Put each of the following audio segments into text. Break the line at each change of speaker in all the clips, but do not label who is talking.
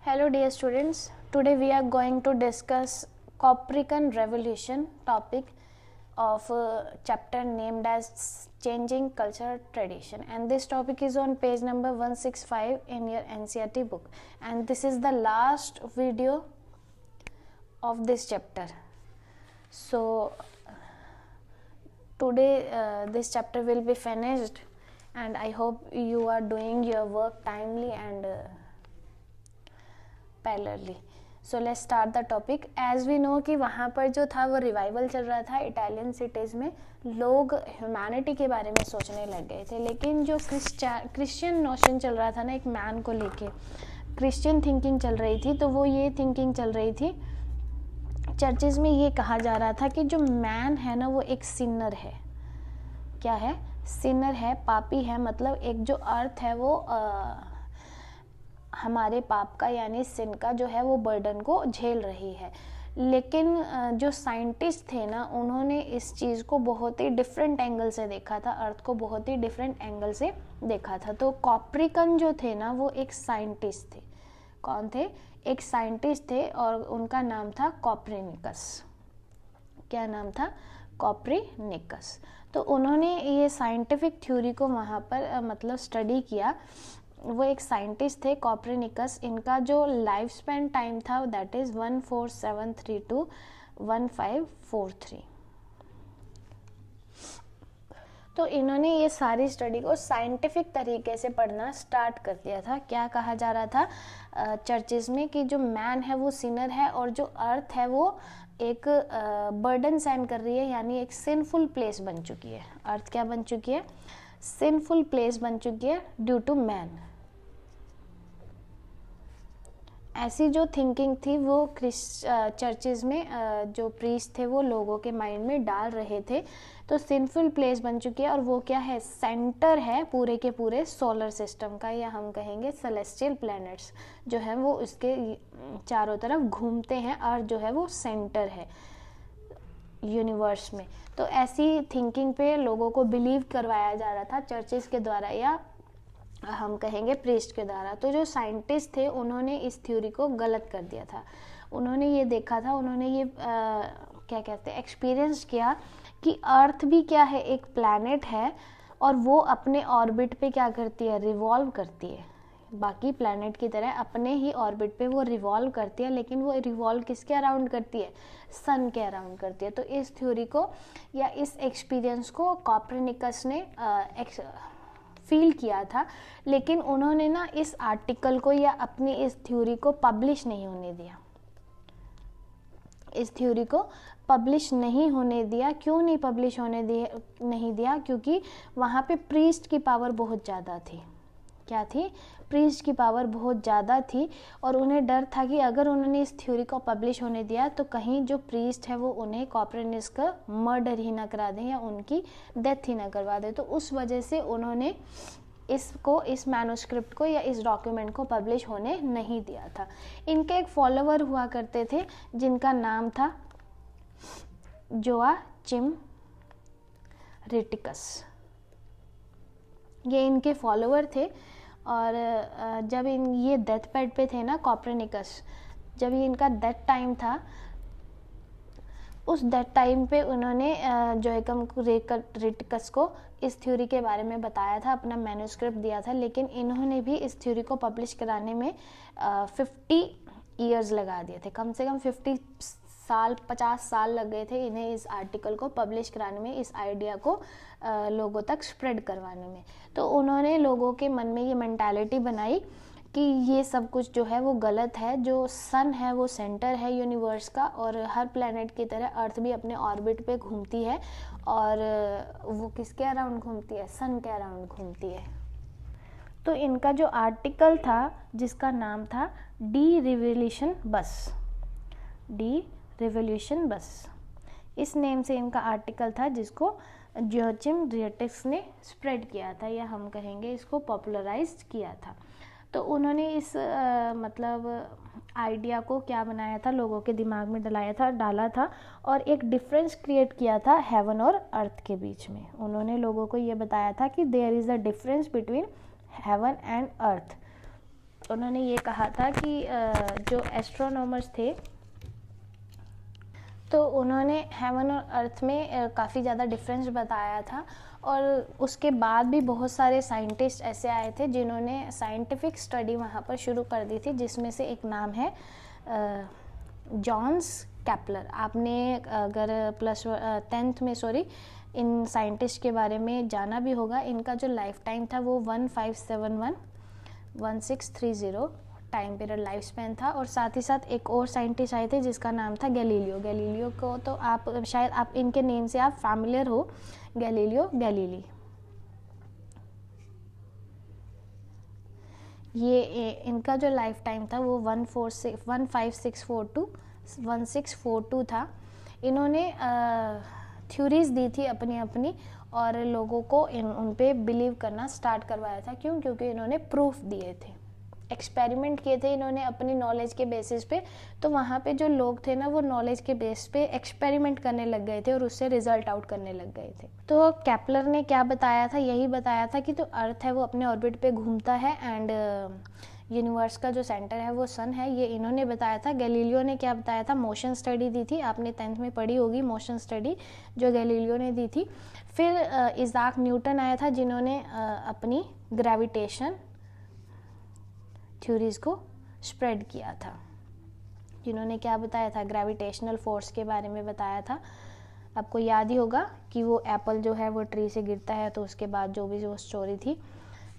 Hello dear students, today we are going to discuss Copernican revolution topic of chapter named as changing culture tradition, and this topic is on page number 165 in your NCERT book, and this is the last video of this chapter. So today this chapter will be finished and I hope you are doing your work timely and parallelly. So let's start the topic. As we know कि वहाँ पर जो था वो revival चल रहा था Italian cities में. लोग ह्यूमैनिटी के बारे में सोचने लग गए थे, लेकिन जो क्रिश्चियन नोशन चल रहा था ना, एक मैन को लेके क्रिश्चियन थिंकिंग चल रही थी. तो वो ये थिंकिंग चल रही थी, चर्चेज़ में ये कहा जा रहा था कि जो मैन है ना वो एक सिनर है. क्या है? सिनर है, पापी है. मतलब एक जो अर्थ है वो हमारे पाप का यानी सिन का जो है वो बर्डन को झेल रही है. लेकिन जो साइंटिस्ट थे ना, उन्होंने इस चीज़ को बहुत ही डिफरेंट एंगल से देखा था, अर्थ को बहुत ही डिफरेंट एंगल से देखा था. तो कॉपरिकन जो थे ना वो एक साइंटिस्ट थे. कौन थे? एक साइंटिस्ट थे और उनका नाम था कॉपरनिकस. क्या नाम था? कॉपरनिकस. तो उन्होंने ये साइंटिफिक थ्योरी को वहाँ पर मतलब स्टडी किया. वो एक साइंटिस्ट थे कॉपरनिकस. इनका जो लाइफ स्पैन टाइम था दैट इज़ 14732 to 1543. तो इन्होंने ये सारी स्टडी को साइंटिफिक तरीके से पढ़ना स्टार्ट कर दिया था. क्या कहा जा रहा था चर्चेज़ में कि जो मैन है वो सिनर है और जो अर्थ है वो एक बर्डन सहन कर रही है, यानी एक सिनफुल प्लेस बन चुकी है. अर्थ क्या बन चुकी है? सिनफुल प्लेस बन चुकी है ड्यू टू मैन. ऐसी जो थिंकिंग थी वो चर्चेज़ में जो प्रीस्ट थे वो लोगों के माइंड में डाल रहे थे. तो सिनफुल प्लेस बन चुकी है और वो क्या है? सेंटर है पूरे के पूरे सोलर सिस्टम का, या हम कहेंगे सेलेस्टियल प्लैनेट्स जो हैं वो इसके चारों तरफ घूमते हैं. अर्थ जो है वो सेंटर है यूनिवर्स में. तो ऐसी थिंकिंग पे लोगों को बिलीव करवाया जा रहा था चर्चेज़ के द्वारा, या हम कहेंगे प्रीस्ट के द्वारा. तो जो साइंटिस्ट थे उन्होंने इस थ्योरी को गलत कर दिया था. उन्होंने ये देखा था, उन्होंने ये क्या कहते हैं, एक्सपीरियंस किया कि अर्थ भी क्या है? एक प्लैनेट है और वो अपने ऑर्बिट पे क्या करती है? रिवॉल्व करती है. बाकी प्लैनेट की तरह अपने ही ऑर्बिट पे वो रिवॉल्व करती है, लेकिन वो रिवॉल्व किसके अराउंड करती है? सन के अराउंड करती है. तो इस थ्योरी को या इस एक्सपीरियंस को कॉपरनिकस ने फील किया था, लेकिन उन्होंने ना इस आर्टिकल को या अपनी इस थ्योरी को पब्लिश नहीं होने दिया. इस थ्योरी को पब्लिश नहीं होने दिया. क्यों नहीं पब्लिश होने नहीं दिया? क्योंकि वहाँ पे प्रीस्ट की पावर बहुत ज़्यादा थी. क्या थी? प्रीस्ट की पावर बहुत ज़्यादा थी और उन्हें डर था कि अगर उन्होंने इस थ्योरी को पब्लिश होने दिया तो कहीं जो प्रीस्ट है वो उन्हें कॉपरनिकस का मर्डर ही ना करा दें या उनकी डेथ ही ना करवा दे. तो उस वजह से उन्होंने इस मैन्युस्क्रिप्ट को या इस डॉक्यूमेंट को पब्लिश होने नहीं दिया था. इनके एक फॉलोवर हुआ करते थे जिनका नाम था जोआचिम रिटिकस. ये इनके फॉलोवर थे और जब ये डेथ बेड पे थे ना कॉपरनिकस, जब ये इनका डेथ टाइम था, उस डेथ टाइम पे उन्होंने जोआचिम रिटिकस को इस थ्योरी के बारे में बताया था, अपना मैन्युस्क्रिप्ट दिया था. लेकिन इन्होंने भी इस थ्योरी को पब्लिश कराने में 50 ईयर्स लगा दिए थे. कम से कम 50 साल लग गए थे इन्हें इस आर्टिकल को पब्लिश कराने में, इस आइडिया को लोगों तक स्प्रेड करवाने में. तो उन्होंने लोगों के मन में ये मेंटालिटी बनाई कि ये सब कुछ जो है वो गलत है. जो सन है वो सेंटर है यूनिवर्स का और हर प्लैनेट की तरह अर्थ भी अपने ऑर्बिट पे घूमती है और वो किसके अराउंड घूमती है? सन के अराउंड घूमती है. तो इनका जो आर्टिकल था जिसका नाम था डी रिवोल्यूशन बस, इस नेम से इनका आर्टिकल था जिसको जोआचिम रिटिकस ने स्प्रेड किया था, या हम कहेंगे इसको पॉपुलराइज किया था. तो उन्होंने इस मतलब आइडिया को क्या बनाया था, लोगों के दिमाग में डाला था और एक डिफरेंस क्रिएट किया था हेवन और अर्थ के बीच में. उन्होंने लोगों को ये बताया था कि there is a difference between heaven and earth. उन्होंने ये कहा था कि जो एस्ट्रोनॉमर्स थे तो उन्होंने हेवन और अर्थ में काफ़ी ज़्यादा डिफरेंस बताया था, और उसके बाद भी बहुत सारे साइंटिस्ट ऐसे आए थे जिन्होंने साइंटिफिक स्टडी वहाँ पर शुरू कर दी थी, जिसमें से एक नाम है जॉन्स केपलर। आपने अगर टेंथ में इन साइंटिस्ट के बारे में जाना भी होगा। इनका जो लाइफ टाइम था वो 1571-1630 टाइम पीरियड लाइफ स्पैन था। और साथ ही साथ एक और साइंटिस्ट आए थे जिसका नाम था गैलीलियो। गैलीलियो को तो शायद आप इनके नेम से आप फैमिलियर हो, गैलीलियो गैलीली। ये इनका जो लाइफ टाइम था वो 1564 था। इन्होंने थ्योरीज दी थी अपनी अपनी, और लोगों को उन पे बिलीव करना स्टार्ट करवाया था। क्यों? क्योंकि इन्होंने प्रूफ दिए थे, एक्सपेरिमेंट किए थे इन्होंने अपनी नॉलेज के बेसिस पे। तो वहाँ पे जो लोग थे ना, वो नॉलेज के बेस पे एक्सपेरिमेंट करने लग गए थे और उससे रिजल्ट आउट करने लग गए थे। तो केपलर ने क्या बताया था? यही बताया था कि जो अर्थ है वो अपने ऑर्बिट पे घूमता है, एंड यूनिवर्स का जो सेंटर है वो सन है, ये इन्होंने बताया था। गैलीलियो ने क्या बताया था? मोशन स्टडी दी थी। आपने 10th में पढ़ी होगी मोशन स्टडी, जो गैलीलियो ने दी थी। फिर इज़ाक न्यूटन आया था, जिन्होंने अपनी ग्रेविटेशन थ्योरीज को स्प्रेड किया था। जिन्होंने क्या बताया था? ग्रेविटेशनल फोर्स के बारे में बताया था। आपको याद ही होगा कि वो एप्पल जो है वो ट्री से गिरता है, तो उसके बाद जो भी वो स्टोरी थी,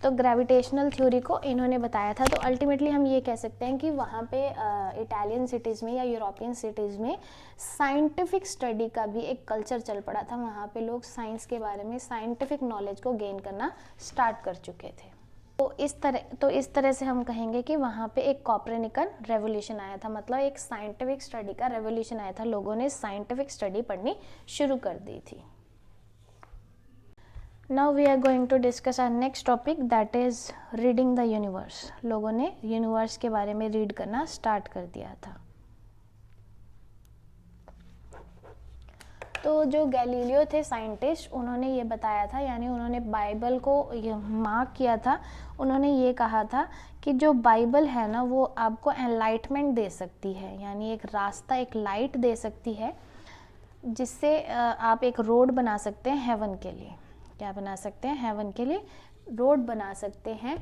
तो ग्रेविटेशनल थ्योरी को इन्होंने बताया था। तो अल्टीमेटली हम ये कह सकते हैं कि वहाँ पे इटालियन सिटीज़ में या यूरोपियन सिटीज़ में साइंटिफिक स्टडी का भी एक कल्चर चल पड़ा था। वहाँ पे लोग साइंस के बारे में, साइंटिफिक नॉलेज को गेन करना स्टार्ट कर चुके थे। तो इस तरह से हम कहेंगे कि वहाँ पे एक कॉपरनिकन रेवोल्यूशन आया था, मतलब एक साइंटिफिक स्टडी का रेवोल्यूशन आया था। लोगों ने साइंटिफिक स्टडी पढ़नी शुरू कर दी थी। Now we are going to discuss our next topic, that is reading the universe. लोगों ने यूनिवर्स के बारे में रीड करना स्टार्ट कर दिया था। तो जो गैलीलियो थे साइंटिस्ट, उन्होंने ये बताया था, यानी उन्होंने बाइबल को ये मार्क किया था। उन्होंने ये कहा था कि जो बाइबल है ना, वो आपको एनलाइटमेंट दे सकती है, यानी एक रास्ता, एक लाइट दे सकती है, जिससे आप एक रोड बना सकते हैं हेवन के लिए। क्या बना सकते हैं? हेवन के लिए रोड बना सकते हैं।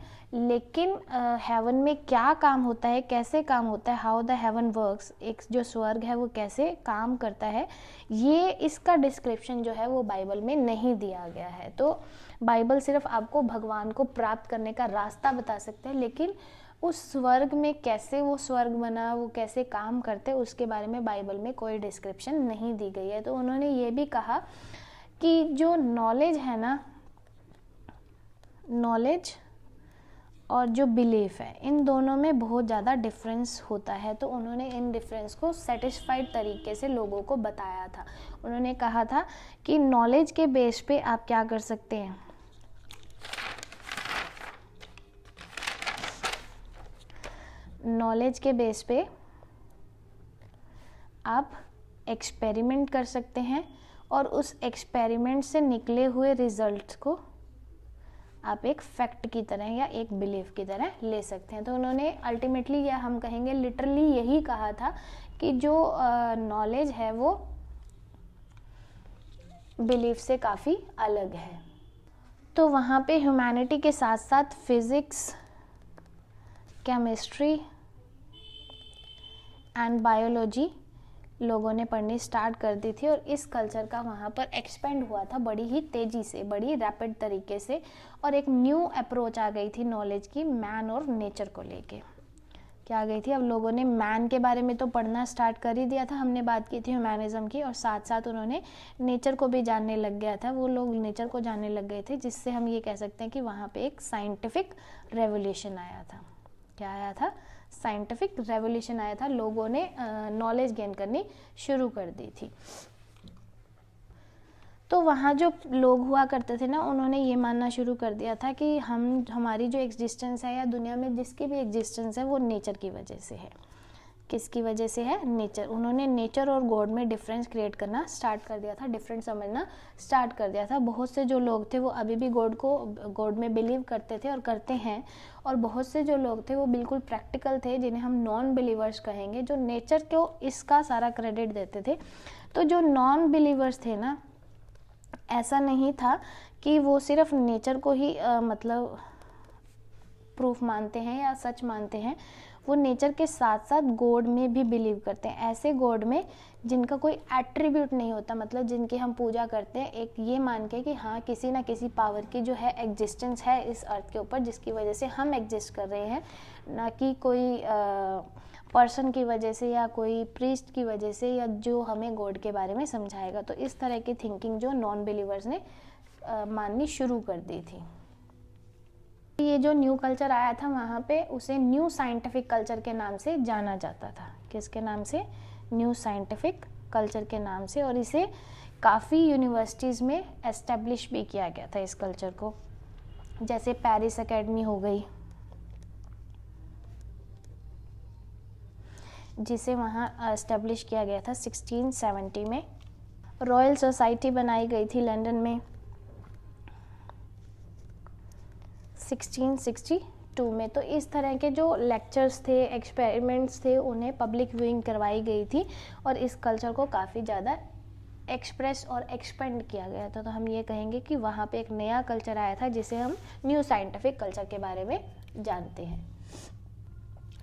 लेकिन हेवन में क्या काम होता है, कैसे काम होता है, हाउ द हेवन वर्क्स, एक जो स्वर्ग है वो कैसे काम करता है, ये इसका डिस्क्रिप्शन जो है वो बाइबल में नहीं दिया गया है। तो बाइबल सिर्फ आपको भगवान को प्राप्त करने का रास्ता बता सकते हैं, लेकिन उस स्वर्ग में कैसे वो स्वर्ग बना, वो कैसे काम करते, उसके बारे में बाइबल में कोई डिस्क्रिप्शन नहीं दी गई है। तो उन्होंने ये भी कहा कि जो नॉलेज है ना, नॉलेज और जो बिलीफ है, इन दोनों में बहुत ज़्यादा डिफरेंस होता है। तो उन्होंने इन डिफरेंस को सेटिस्फाइड तरीके से लोगों को बताया था। उन्होंने कहा था कि नॉलेज के बेस पे आप क्या कर सकते हैं, नॉलेज के बेस पे आप एक्सपेरिमेंट कर सकते हैं, और उस एक्सपेरिमेंट से निकले हुए रिजल्ट को आप एक फैक्ट की तरह या एक बिलीफ की तरह ले सकते हैं। तो उन्होंने अल्टीमेटली, या हम कहेंगे लिटरली, यही कहा था कि जो नॉलेज है वो बिलीफ से काफ़ी अलग है। तो वहाँ पे ह्यूमैनिटी के साथ साथ फिज़िक्स, केमिस्ट्री एंड बायोलॉजी लोगों ने पढ़नी स्टार्ट कर दी थी, और इस कल्चर का वहाँ पर एक्सपेंड हुआ था बड़ी ही तेज़ी से, बड़ी रैपिड तरीके से। और एक न्यू अप्रोच आ गई थी नॉलेज की, मैन और नेचर को लेके। क्या आ गई थी? अब लोगों ने मैन के बारे में तो पढ़ना स्टार्ट कर ही दिया था, हमने बात की थी ह्यूमैनिज्म की, और साथ साथ उन्होंने नेचर को भी जानने लग गया था, वो लोग नेचर को जानने लग गए थे, जिससे हम ये कह सकते हैं कि वहाँ पे एक साइंटिफिक रेवोल्यूशन आया था। क्या आया था? साइंटिफिक रेवोल्यूशन आया था। लोगों ने नॉलेज गेन करनी शुरू कर दी थी। तो वहाँ जो लोग हुआ करते थे ना, उन्होंने ये मानना शुरू कर दिया था कि हमारी जो एग्जिस्टेंस है, या दुनिया में जिसकी भी एग्जिस्टेंस है, वो नेचर की वजह से है। किसकी वजह से है? नेचर। उन्होंने नेचर और गॉड में डिफरेंस क्रिएट करना स्टार्ट कर दिया था, डिफरेंट समझना स्टार्ट कर दिया था। बहुत से जो लोग थे वो अभी भी गॉड में बिलीव करते थे और करते हैं, और बहुत से जो लोग थे वो बिल्कुल प्रैक्टिकल थे, जिन्हें हम नॉन बिलीवर्स कहेंगे, जो नेचर को इसका सारा क्रेडिट देते थे। तो जो नॉन बिलीवर्स थे ना, ऐसा नहीं था कि वो सिर्फ नेचर को ही मतलब प्रूफ मानते हैं या सच मानते हैं, वो नेचर के साथ साथ गॉड में भी बिलीव करते हैं। ऐसे गॉड में जिनका कोई एट्रीब्यूट नहीं होता, मतलब जिनकी हम पूजा करते हैं एक ये मान के कि हाँ किसी ना किसी पावर की जो है एग्जिस्टेंस है इस अर्थ के ऊपर, जिसकी वजह से हम एग्जिस्ट कर रहे हैं, ना कि कोई पर्सन की वजह से या कोई प्रीस्ट की वजह से, या जो हमें गॉड के बारे में समझाएगा। तो इस तरह की थिंकिंग जो नॉन बिलीवर्स ने माननी शुरू कर दी थी। ये जो न्यू कल्चर आया था वहाँ पे उसे न्यू साइंटिफिक कल्चर के नाम से जाना जाता था। किसके नाम से? न्यू साइंटिफिक कल्चर के नाम से। और इसे काफ़ी यूनिवर्सिटीज़ में एस्टेब्लिश भी किया गया था इस कल्चर को, जैसे पेरिस एकेडमी हो गई, जिसे वहाँ एस्टेब्लिश किया गया था 1670 में। रॉयल सोसाइटी बनाई गई थी लंदन में 1662 में। तो इस तरह के जो लेक्चर्स थे, एक्सपेरिमेंट्स थे, उन्हें पब्लिक व्यूइंग करवाई गई थी और इस कल्चर को काफ़ी ज़्यादा एक्सप्रेस और एक्सपेंड किया गया था। तो हम ये कहेंगे कि वहाँ पे एक नया कल्चर आया था जिसे हम न्यू साइंटिफिक कल्चर के बारे में जानते हैं।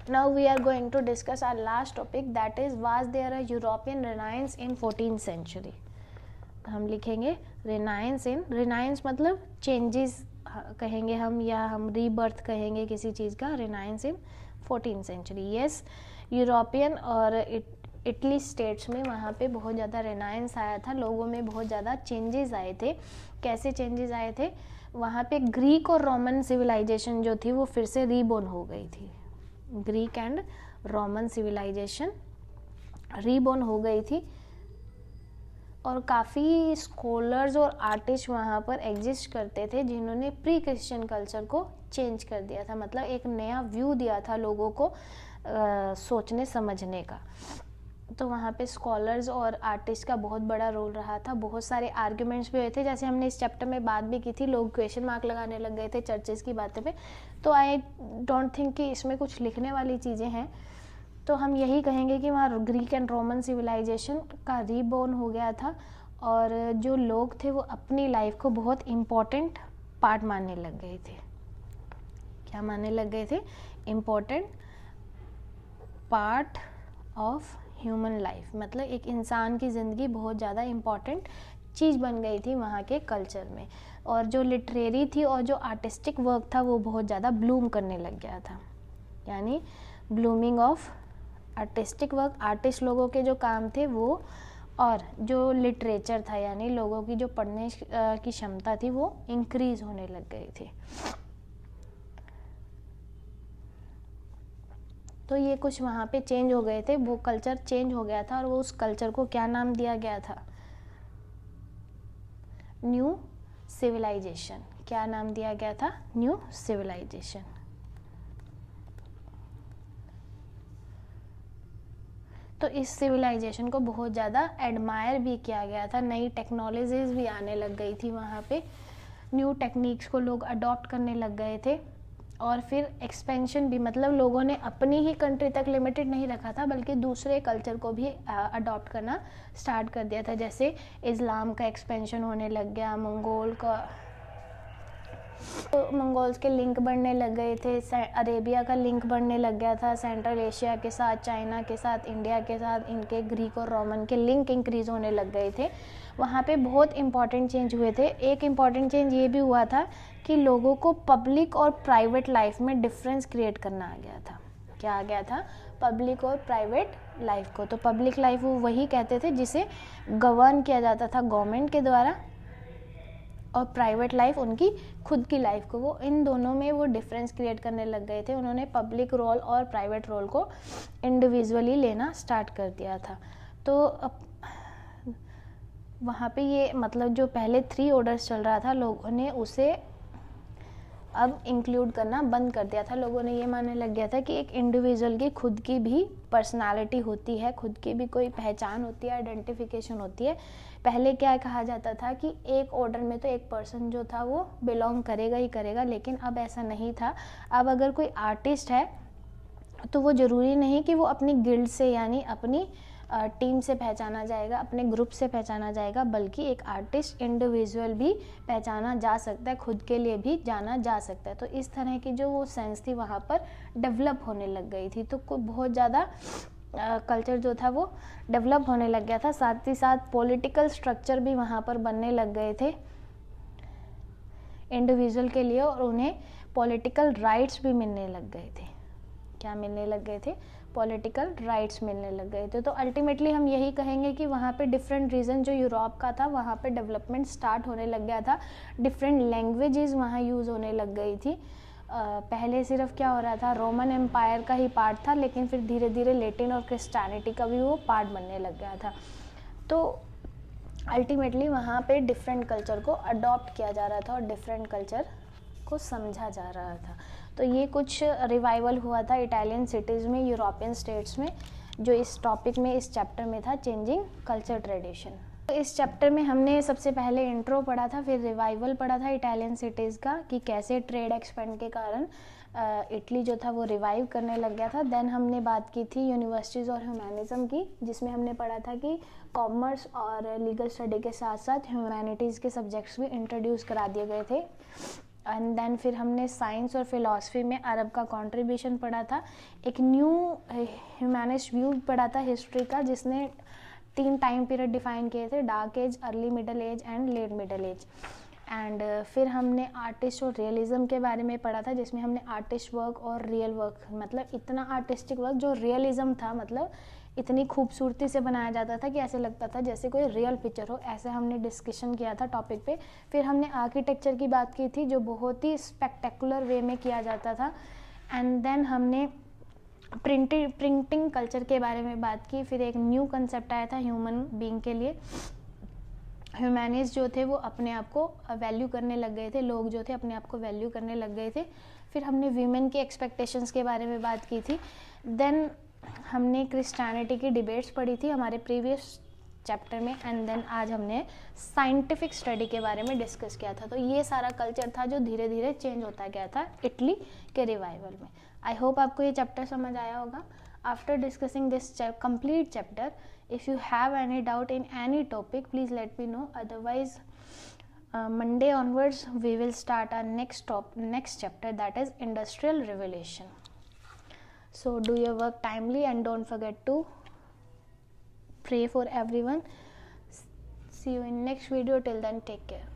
Now we are going to discuss our last topic, that is was there a European Renaissance in 14th century। हम लिखेंगे Renaissance in, Renaissance मतलब चेंजेस कहेंगे हम, या हम रीबर्थ कहेंगे किसी चीज़ का। Renaissance in 14th century, yes. European और इटली स्टेट्स में वहाँ पे बहुत ज़्यादा रेनाइंस आया था, लोगों में बहुत ज़्यादा चेंजेस आए थे। कैसे चेंजेस आए थे? वहाँ पे ग्रीक और रोमन सिविलाइजेशन जो थी वो फिर से रीबोर्न हो गई थी। ग्रीक एंड रोमन सिविलाइजेशन रीबोर्न हो गई थी और काफ़ी स्कॉलर्स और आर्टिस्ट वहाँ पर एग्जिस्ट करते थे जिन्होंने प्री क्रिश्चियन कल्चर को चेंज कर दिया था, मतलब एक नया व्यू दिया था लोगों को सोचने समझने का। तो वहाँ पे स्कॉलर्स और आर्टिस्ट का बहुत बड़ा रोल रहा था। बहुत सारे आर्ग्यूमेंट्स भी हुए थे, जैसे हमने इस चैप्टर में बात भी की थी, लोग क्वेश्चन मार्क लगाने लग गए थे चर्चेस की बातें पे। तो आई डोंट थिंक कि इसमें कुछ लिखने वाली चीज़ें हैं। तो हम यही कहेंगे कि वहाँ ग्रीक एंड रोमन सिविलाइजेशन का रीबोर्न हो गया था और जो लोग थे वो अपनी लाइफ को बहुत इम्पोर्टेंट पार्ट मानने लग गए थे। क्या मानने लग गए थे? Important part of human life, मतलब एक इंसान की ज़िंदगी बहुत ज़्यादा इम्पॉर्टेंट चीज़ बन गई थी वहाँ के कल्चर में। और जो लिटरेरी थी और जो आर्टिस्टिक वर्क था वो बहुत ज़्यादा ब्लूम करने लग गया था, यानी blooming of artistic work, artist लोगों के जो काम थे वो, और जो लिटरेचर था यानी लोगों की जो पढ़ने की क्षमता थी वो इंक्रीज़ होने लग गई थी। तो ये कुछ वहाँ पे चेंज हो गए थे, वो कल्चर चेंज हो गया था और वो उस कल्चर को क्या नाम दिया गया था? New civilization. क्या नाम दिया गया था? New civilization. तो इस सिविलाइजेशन को बहुत ज़्यादा एडमायर भी किया गया था, नई टेक्नोलॉजीज़ भी आने लग गई थी वहाँ पे, न्यू टेक्निक्स को लोग अडॉप्ट करने लग गए थे। और फिर एक्सपेंशन भी, मतलब लोगों ने अपनी ही कंट्री तक लिमिटेड नहीं रखा था बल्कि दूसरे कल्चर को भी अडॉप्ट करना स्टार्ट कर दिया था। जैसे इस्लाम का एक्सपेंशन होने लग गया, मंगोल्स के लिंक बढ़ने लग गए थे, अरेबिया का लिंक बढ़ने लग गया था सेंट्रल एशिया के साथ, चाइना के साथ, इंडिया के साथ, इनके ग्रीक और रोमन के लिंक इंक्रीज होने लग गए थे। वहाँ पे बहुत इंपॉर्टेंट चेंज हुए थे। एक इम्पॉर्टेंट चेंज ये भी हुआ था कि लोगों को पब्लिक और प्राइवेट लाइफ में डिफरेंस क्रिएट करना आ गया था। क्या आ गया था? पब्लिक और प्राइवेट लाइफ को। तो पब्लिक लाइफ वो वही कहते थे जिसे गवर्न किया जाता था गवर्नमेंट के द्वारा, और प्राइवेट लाइफ उनकी खुद की लाइफ को, वो इन दोनों में वो डिफरेंस क्रिएट करने लग गए थे। उन्होंने पब्लिक रोल और प्राइवेट रोल को इंडिविजुअली लेना स्टार्ट कर दिया था। तो वहाँ पे ये मतलब जो पहले 3 ऑर्डर्स चल रहा था लोगों ने उसे अब इंक्लूड करना बंद कर दिया था। लोगों ने ये मानने लग गया था कि एक इंडिविजुअल की खुद की भी पर्सनालिटी होती है, खुद की भी कोई पहचान होती है, आइडेंटिफिकेशन होती है। पहले क्या कहा जाता था कि एक ऑर्डर में तो एक पर्सन जो था वो बिलोंग करेगा ही करेगा, लेकिन अब ऐसा नहीं था। अब अगर कोई आर्टिस्ट है तो वो ज़रूरी नहीं कि वो अपनी गिल्ड से यानी अपनी टीम से पहचाना जाएगा, अपने ग्रुप से पहचाना जाएगा, बल्कि एक आर्टिस्ट इंडिविजुअल भी पहचाना जा सकता है, खुद के लिए भी जाना जा सकता है। तो इस तरह की जो वो सेंस थी वहाँ पर डेवलप होने लग गई थी। तो बहुत ज़्यादा कल्चर जो था वो डेवलप होने लग गया था। साथ ही साथ पॉलिटिकल स्ट्रक्चर भी वहाँ पर बनने लग गए थे इंडिविजुअल के लिए, और उन्हें पॉलिटिकल राइट्स भी मिलने लग गए थे। क्या मिलने लग गए थे? पॉलिटिकल राइट्स मिलने लग गए थे। तो अल्टीमेटली हम यही कहेंगे कि वहाँ पे डिफरेंट रीजन जो यूरोप का था वहाँ पे डेवलपमेंट स्टार्ट होने लग गया था। डिफरेंट लैंग्वेजेस वहाँ यूज़ होने लग गई थी। पहले सिर्फ क्या हो रहा था, रोमन एम्पायर का ही पार्ट था, लेकिन फिर धीरे धीरे लैटिन और क्रिश्चियनिटी का भी वो पार्ट बनने लग गया था। तो अल्टीमेटली वहाँ पे डिफरेंट कल्चर को अडॉप्ट किया जा रहा था और डिफरेंट कल्चर को समझा जा रहा था। तो ये कुछ रिवाइवल हुआ था इटालियन सिटीज़ में, यूरोपियन स्टेट्स में, जो इस टॉपिक में इस चैप्टर में था, चेंजिंग कल्चर ट्रेडिशन। तो इस चैप्टर में हमने सबसे पहले इंट्रो पढ़ा था, फिर रिवाइवल पढ़ा था इटालियन सिटीज़ का कि कैसे ट्रेड एक्सपेंड के कारण इटली जो था वो रिवाइव करने लग गया था। देन हमने बात की थी यूनिवर्सिटीज़ और ह्यूमैनिज़्म की, जिसमें हमने पढ़ा था कि कॉमर्स और लीगल स्टडी के साथ साथ ह्यूमैनिटीज़ के सब्जेक्ट्स भी इंट्रोड्यूस करा दिए गए थे। एंड देन फिर हमने साइंस और फिलॉसफी में अरब का कंट्रीब्यूशन पढ़ा था। एक न्यू ह्यूमैनिस्ट व्यू पढ़ा था हिस्ट्री का, जिसने 3 टाइम पीरियड डिफाइन किए थे, dark age, early middle age and late middle age. And फिर हमने आर्टिस्ट और रियलिज्म के बारे में पढ़ा था, जिसमें हमने आर्टिस्ट वर्क और रियल वर्क, मतलब इतना आर्टिस्टिक वर्क जो रियलिज्म था, मतलब इतनी खूबसूरती से बनाया जाता था कि ऐसे लगता था जैसे कोई रियल पिक्चर हो, ऐसे हमने डिस्कशन किया था टॉपिक पे। फिर हमने आर्किटेक्चर की बात की थी, जो बहुत ही स्पेक्टेकुलर वे में किया जाता था। एंड देन हमने प्रिंटिंग कल्चर के बारे में बात की। फिर एक न्यू कंसेप्ट आया था ह्यूमन बीइंग के लिए। ह्यूमैनिस्ट जो थे वो अपने आप को वैल्यू करने लग गए थे, लोग जो थे अपने आप को वैल्यू करने लग गए थे। फिर हमने वीमेन के एक्सपेक्टेशंस के बारे में बात की थी। देन हमने क्रिश्चियनिटी की डिबेट्स पढ़ी थी हमारे प्रीवियस चैप्टर में। एंड देन आज हमने साइंटिफिक स्टडी के बारे में डिस्कस किया था। तो ये सारा कल्चर था जो धीरे धीरे चेंज होता गया था इटली के रिवाइवल में। आई होप आपको ये चैप्टर समझ आया होगा। After discussing this complete chapter, if you have any doubt in any topic, please let me know. Otherwise, Monday onwards we will start our next chapter, that is Industrial Revolution. So do your work timely and don't forget to pray for everyone. See you in next video. Till then, take care.